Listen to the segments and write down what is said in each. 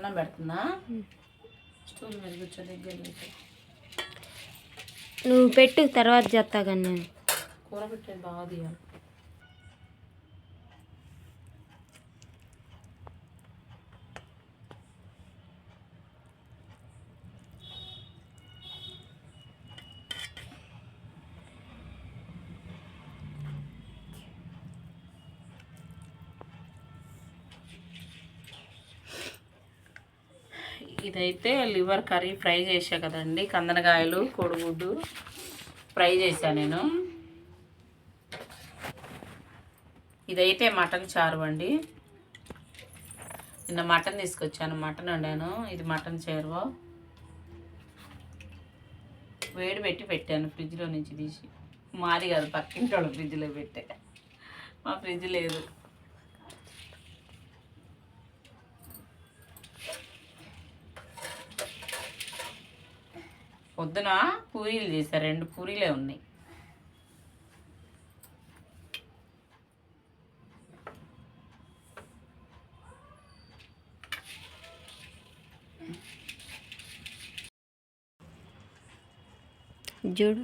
అన్నం పెడుతున్నా. స్టూల్ మీద కూర్చో దగ్గర నువ్వు పెట్టు, తర్వాత చేస్తా కానీ నేను కూర పెట్టేది బాగా తీయాలి. ఇదైతే లివర్ కర్రీ ఫ్రై చేసా కదండి, కందనకాయలు కోడిగుడ్డు ఫ్రై చేశా నేను. ఇదైతే మటన్ చారు అండి. నిన్న మటన్ తీసుకొచ్చాను, మటన్ వండాను. ఇది మటన్ చారు వేడి పెట్టి పెట్టాను ఫ్రిడ్జ్లో నుంచి తీసి. మాది కాదు, పక్కింటి వాళ్ళు ఫ్రిడ్జ్లో పెట్టే, మా ఫ్రిడ్జ్ లేదు. పొద్దున పూరీలు చేశారు, 2 పూరీలే ఉన్నాయి. చూడు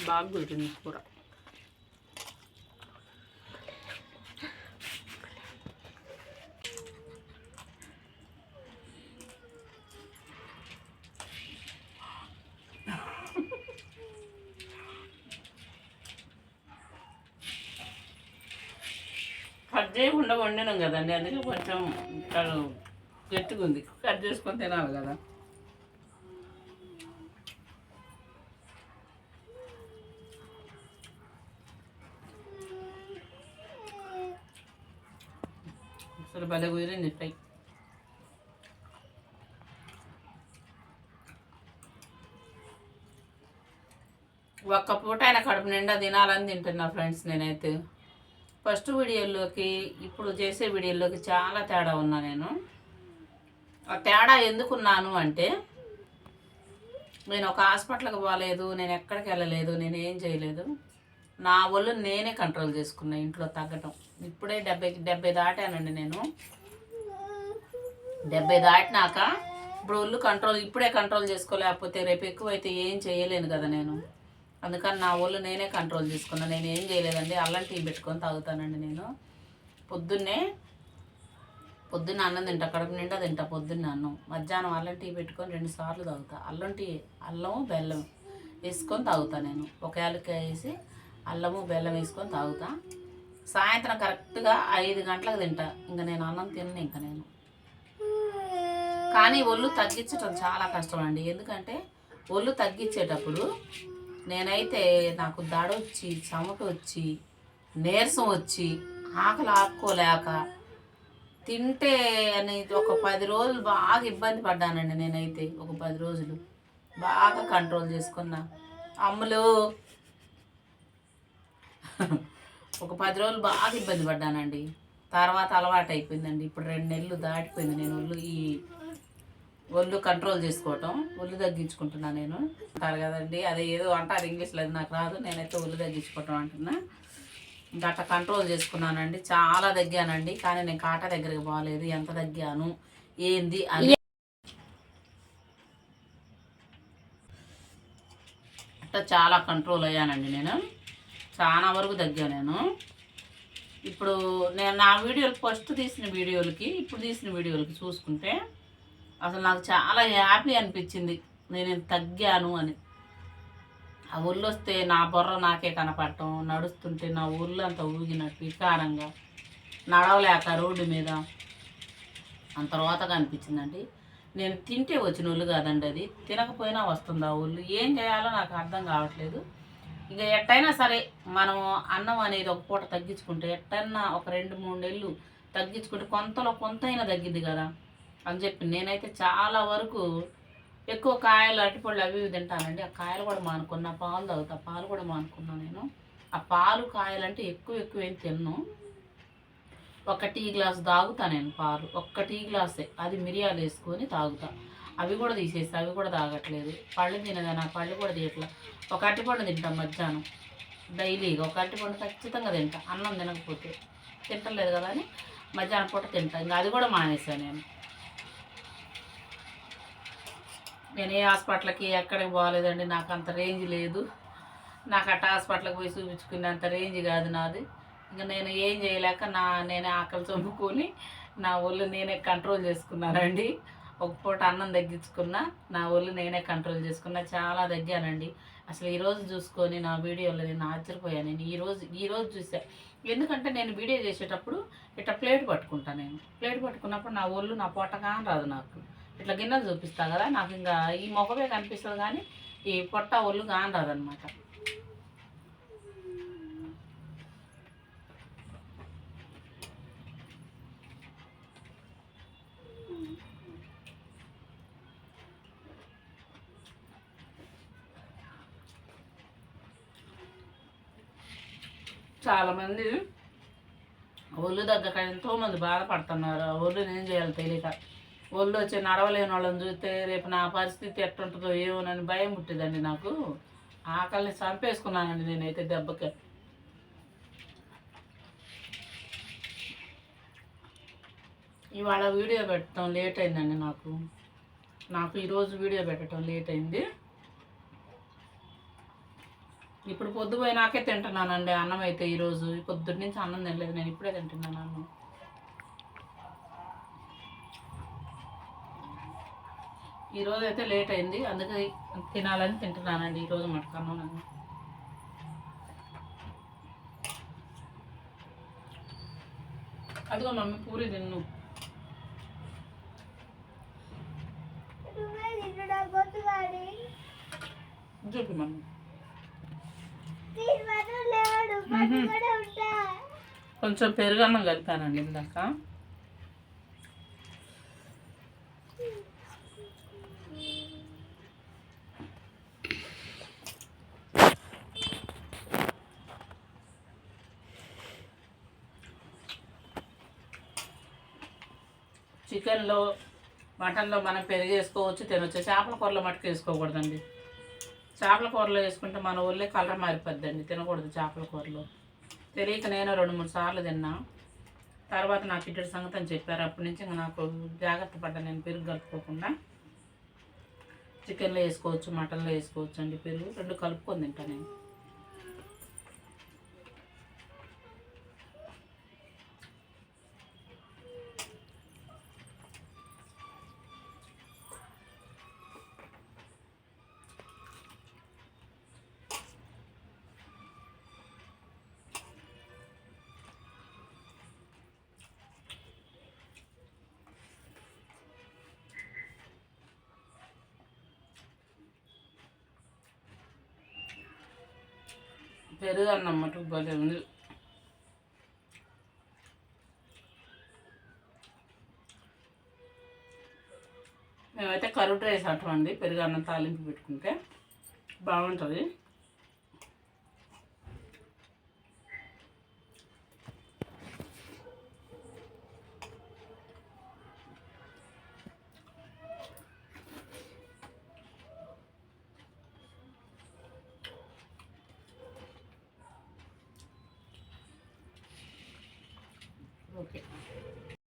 బాగా కుదిరింది కూర. కట్ చేయకుండా వండినాం కదండి, అందుకే కొంచెం గట్టిగా ఉంది. కట్ చేసుకొని తినాలి కదా. అసలు భలే కుదిరింది ఫ్రై. ఒక్క పూట అయినా కడుపు నిండా తినాలని తింటున్నా ఫ్రెండ్స్. నేనైతే ఫస్ట్ వీడియోలోకి ఇప్పుడు చేసే వీడియోలోకి చాలా తేడా ఉన్నా నేను. ఆ తేడా ఎందుకున్నాను అంటే, నేను ఒక హాస్పిటల్కి పోలేదు, నేను ఎక్కడికి వెళ్ళలేదు, నేను ఏం చేయలేదు. నా ఒళ్ళు నేనే కంట్రోల్ చేసుకున్నా ఇంట్లో తగ్గటం. ఇప్పుడే 70 దాటానండి నేను. 70 దాటినాక ఇప్పుడు ఒళ్ళు కంట్రోల్ ఇప్పుడే కంట్రోల్ చేసుకోలేకపోతే రేపు ఎక్కువైతే ఏం చేయలేను కదా నేను. అందుకని నా ఒళ్ళు నేనే కంట్రోల్ చేసుకున్నా. నేను ఏం చేయలేదండి, అల్లం టీ పెట్టుకొని తాగుతానండి నేను. పొద్దున్న అన్నం తింటా, కడుపు నిండా తింటా పొద్దున్న అన్నం. మధ్యాహ్నం అల్లం టీ పెట్టుకొని 2 సార్లు తాగుతా. అల్లం టీ, అల్లము బెల్లం వేసుకొని తాగుతా నేను. ఒక యాలక్కాయ వేసి అల్లము బెల్లం వేసుకొని తాగుతా. సాయంత్రం కరెక్ట్గా 5 గంటలకు తింటా. ఇంకా నేను అన్నం తిన్ను ఇంకా నేను. కానీ ఒళ్ళు తగ్గించడం చాలా కష్టం అండి. ఎందుకంటే ఒళ్ళు తగ్గించేటప్పుడు నేనైతే నాకు దడొచ్చి, చెమట వచ్చి, నీరసం వచ్చి, ఆకలి ఆపుకోలేక తింటే అని ఒక 10 రోజులు బాగా ఇబ్బంది పడ్డానండి నేనైతే. ఒక 10 రోజులు బాగా కంట్రోల్ చేసుకున్నా అమ్ములు. ఒక 10 రోజులు బాగా ఇబ్బంది పడ్డానండి. తర్వాత అలవాటు అయిపోయిందండి. ఇప్పుడు 2 నెలలు దాటిపోయింది నేను ఒళ్ళు కంట్రోల్ చేసుకోవటం. ఒళ్ళు తగ్గించుకుంటున్నా నేను. అంటారు కదండి, అదే ఏదో అంటారు ఇంగ్లీష్లో, అది నాకు రాదు. నేనైతే ఒళ్ళు తగ్గించుకోవటం అంటున్నా. ఇంకా అట్లా కంట్రోల్ చేసుకున్నానండి. చాలా తగ్గానండి. కానీ నేను కాటా దగ్గరికి పోలేదు. ఎంత తగ్గాను ఏంది అని అట్లా చాలా కంట్రోల్ అయ్యానండి నేను. చాలా వరకు తగ్గా నేను. ఇప్పుడు నేను నా వీడియోలు ఫస్ట్ తీసిన వీడియోలకి ఇప్పుడు తీసిన వీడియోలకి చూసుకుంటే అసలు నాకు చాలా హ్యాపీ అనిపించింది నేను తగ్గాను అని. ఆ ఒళ్ళు వస్తే నా బొర్ర నాకే కనపడటం, నడుస్తుంటే నా ఒళ్ళు అంత ఊగినట్టు వికారంగా, నడవలేక రోడ్డు మీద అంత రోతగా అనిపించిందండి. నేను తింటే వచ్చిన ఒళ్ళు కాదండి, అది తినకపోయినా వస్తుంది ఆ ఒళ్ళు. ఏం చేయాలో నాకు అర్థం కావట్లేదు. ఇక ఎట్టయినా సరే మనం అన్నం అనేది ఒక పూట తగ్గించుకుంటే, ఎట్టన్నా ఒక 2-3 నెలలు తగ్గించుకుంటే కొంతలో కొంతైనా తగ్గిద్ది కదా అని చెప్పి నేనైతే చాలా వరకు ఎక్కువ కాయలు, అరటిపళ్ళు అవి ఇవి తింటానండి. ఆ కాయలు కూడా మానుకున్నా. పాలు తాగుతా, పాలు కూడా మానుకున్నా నేను. ఆ పాలు కాయలంటే ఎక్కువ ఏం తిన్ను. ఒక టీ గ్లాస్ తాగుతా నేను పాలు. ఒక్క టీ గ్లాసే, అది మిరియాలు వేసుకొని తాగుతా. అవి కూడా తీసేసి అవి కూడా తాగట్లేదు. పళ్ళు తినగా పళ్ళు కూడా తీయట్లా. ఒక అరటిపండు తింటాం మధ్యాహ్నం డైలీగా. ఒక అరటిపండు ఖచ్చితంగా తింటా, అన్నం తినకపోతే. తింటలేదు కదా అని మధ్యాహ్నం పూట తింటా. ఇంకా అది కూడా మానేశాను నేను. నేను ఏ హాస్పిటల్కి ఎక్కడికి పోలేదండి. నాకు అంత రేంజ్ లేదు. నాకు అట్ట హాస్పిటల్కి పోయి చూపించుకునే అంత రేంజ్ కాదు నాది. ఇంకా నేను ఏం చేయలేక నేనే ఆకలి చంపుకొని నా ఒళ్ళు నేనే కంట్రోల్ చేసుకున్నానండి. ఒక పూట అన్నం తగ్గించుకున్నా, నా ఒళ్ళు నేనే కంట్రోల్ చేసుకున్నా. చాలా తగ్గానండి. అసలు ఈరోజు చూసుకొని నా వీడియోలో నేను ఆశ్చర్యపోయాను. నేను ఈరోజు చూసా. ఎందుకంటే నేను వీడియో చేసేటప్పుడు ఇట్లా ప్లేట్ పట్టుకుంటాను. నేను ప్లేట్ పట్టుకున్నప్పుడు నా ఒళ్ళు నా పొట్టగా రాదు. నాకు ఇట్లా గిన్నెలు చూపిస్తా కదా, నాకు ఇంకా ఈ ముఖమే కనిపిస్తుంది కానీ ఈ పొట్ట ఒళ్ళు కాని రాదనమాట. చాలామంది ఒళ్ళు తగ్గక ఎంతోమంది బాధపడుతున్నారు. ఆ ఒళ్ళు ఏం చేయాలి తెలియక. ఒళ్ళు వచ్చి నడవలేని వాళ్ళని చూస్తే రేపు నా పరిస్థితి ఎట్టుంటుందో ఏమోనని భయం పుట్టిందండి నాకు. ఆకలిని చంపేసుకున్నానండి నేనైతే దెబ్బకి. ఇవాళ వీడియో పెట్టడం లేట్ అయిందండి. నాకు ఈరోజు వీడియో పెట్టడం లేట్ అయింది. ఇప్పుడు పొద్దుపోయినాకే తింటున్నానండి అన్నం అయితే. ఈరోజు పొద్దున్న నుంచి అన్నం తినలేదు, నేను ఇప్పుడే తింటున్నాను అన్నం. ఈరోజు అయితే లేట్ అయింది, అందుకే తినాలని తింటున్నానండి ఈరోజు మటుకు అన్నం నేను. అదిగో మమ్మీ పూరి తిన్ను. చూపి మమ్మీ. కొంచెం పెరుగన్నం కలిపానండి ఇందాక. చికెన్లో మటన్లో మనం పెరుగు వేసుకోవచ్చు, తినవచ్చు. చేపల కూరలో మటుకు వేసుకోకూడదండి. చేపల కూరలో వేసుకుంటే మన ఒళ్ళే కలర్ మారిపోద్దండి, తినకూడదు చేపల కూరలో. తెలియక నేను 2-3 సార్లు తిన్నా. తర్వాత నాకు ఇద్దరు సంగతి అని చెప్పారు. అప్పటి నుంచి ఇంకా నాకు జాగ్రత్త పడ్డాను నేను పెరుగు కలుపుకోకుండా. చికెన్లో వేసుకోవచ్చు, మటన్లో వేసుకోవచ్చు అండి. పెరుగు 2 కలుపుకొని తింటాను నేను. పెరుగు అన్నం మటుకు భలే ఉంది. మేమైతే కరువు రైస్ అంటామండి. పెరుగు అన్నం తాలింపు పెట్టుకుంటే బాగుంటుంది. ఓకే.